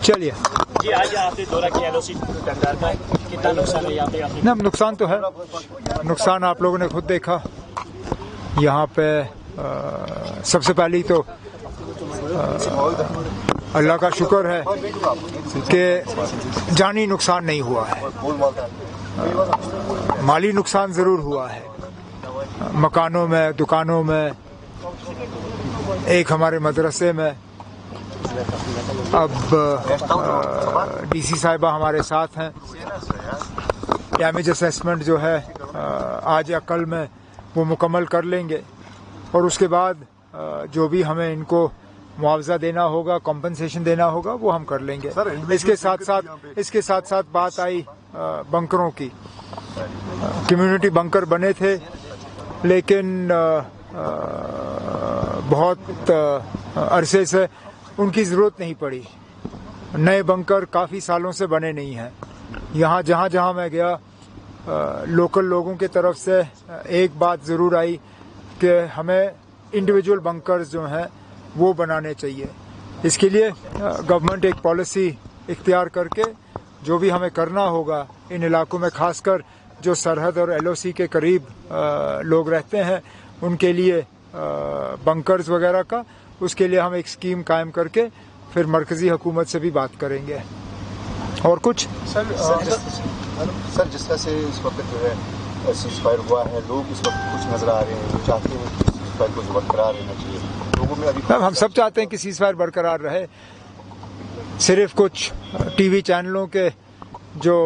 چلیے جی آج آپ نے دورہ کیا LOC ڈنگار کا، کتنا نقصان ہے یہاں پہ؟ نہ نقصان تو ہے، نقصان آپ لوگوں نے خود دیکھا یہاں پہ۔ سب سے پہلی تو اللہ کا شکر ہے کہ جانی نقصان نہیں ہوا ہے، مالی نقصان ضرور ہوا ہے، مکانوں میں، دکانوں میں، ایک ہمارے مدرسے میں۔ اب DC صاحبہ ہمارے ساتھ ہیں، ڈیمیج اسیسمنٹ جو ہے آج یا کل میں وہ مکمل کر لیں گے، اور اس کے بعد جو بھی ہمیں ان کو معاوضہ دینا ہوگا، کمپنسیشن دینا ہوگا، وہ ہم کر لیں گے۔ اس کے ساتھ ساتھ بات آئی بنکروں کی۔ کمیونٹی بنکر بنے تھے لیکن بہت عرصے سے ان کی ضرورت نہیں پڑی، نئے بنکر کافی سالوں سے بنے نہیں ہیں۔ یہاں جہاں میں گیا لوکل لوگوں کی طرف سے ایک بات ضرور آئی کہ ہمیں انڈیویجول بنکرز جو ہیں وہ بنانے چاہیے۔ اس کے لیے گورنمنٹ ایک پالیسی اختیار کر کے جو بھی ہمیں کرنا ہوگا ان علاقوں میں، خاص کر جو سرحد اور LOC کے قریب لوگ رہتے ہیں ان کے لیے بنکرز وغیرہ کا، اس کے لیے ہم ایک اسکیم قائم کر کے پھر مرکزی حکومت سے بھی بات کریں گے۔ اور کچھ سر جس طرح سے اس وقت جو ہے سیز فائر ہوا ہے، لوگ اس وقت کچھ نظر آ رہے ہیں وہ چاہتے ہیں کہ سیز فائر کو برقرار رہنا چاہیے لوگوں میں۔ ابھی ہم سب چاہتے ہیں کہ سیز فائر برقرار رہے، صرف کچھ ٹی وی چینلوں کے جو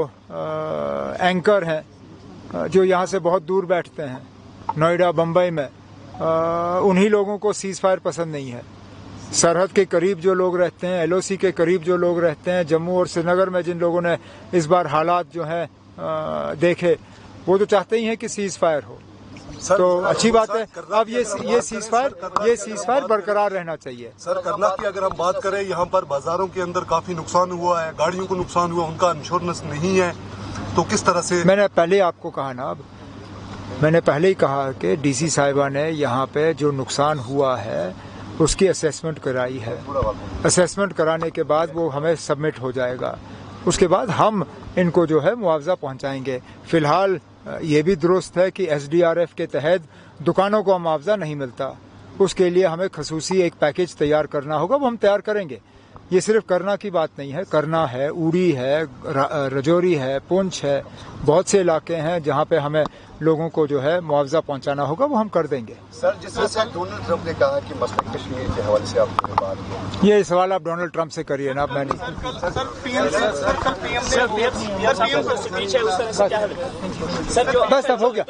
اینکر ہیں جو یہاں سے بہت دور بیٹھتے ہیں، نوئیڈا، بمبئی میں، انہی لوگوں کو سیز فائر پسند نہیں ہے۔ سرحد کے قریب جو لوگ رہتے ہیں، LOC کے قریب جو لوگ رہتے ہیں، جموں اور سری نگر میں جن لوگوں نے اس بار حالات جو ہیں دیکھے، وہ تو چاہتے ہی ہیں کہ سیز فائر ہو۔ تو اچھی بات ہے، اب یہ سیز فائر برقرار رہنا چاہیے۔ سر کرنا کی اگر ہم بات کریں، یہاں پر بازاروں کے اندر کافی نقصان ہوا ہے، گاڑیوں کو نقصان ہوا، ان کا انشورنس نہیں ہے، تو کس طرح سے؟ میں نے پہلے آپ کو کہا نا، میں نے پہلے ہی کہا کہ DC صاحبہ نے یہاں پہ جو نقصان ہوا ہے اس کی اسیسمنٹ کرائی ہے۔ اسیسمنٹ کرانے کے بعد وہ ہمیں سبمٹ ہو جائے گا، اس کے بعد ہم ان کو جو ہے معاوضہ پہنچائیں گے۔ فی الحال یہ بھی درست ہے کہ SDRF کے تحت دکانوں کو معاوضہ نہیں ملتا، اس کے لیے ہمیں خصوصی ایک پیکج تیار کرنا ہوگا، وہ ہم تیار کریں گے۔ یہ صرف کرنا کی بات نہیں ہے، کرنا ہے، اوڑی ہے، رجوری ہے، پونچھ ہے، بہت سے علاقے ہیں جہاں پہ ہمیں لوگوں کو جو ہے معاوضہ پہنچانا ہوگا، وہ ہم کر دیں گے۔ سر جس طرح سے ڈونلڈ ٹرمپ نے کہا کہ مسئلہ کشمیر کے حوالے سے آپ نے بات کی، یہ سوال آپ ڈونلڈ ٹرمپ سے کریے نا، میں نہیں۔ بس اب ہو گیا۔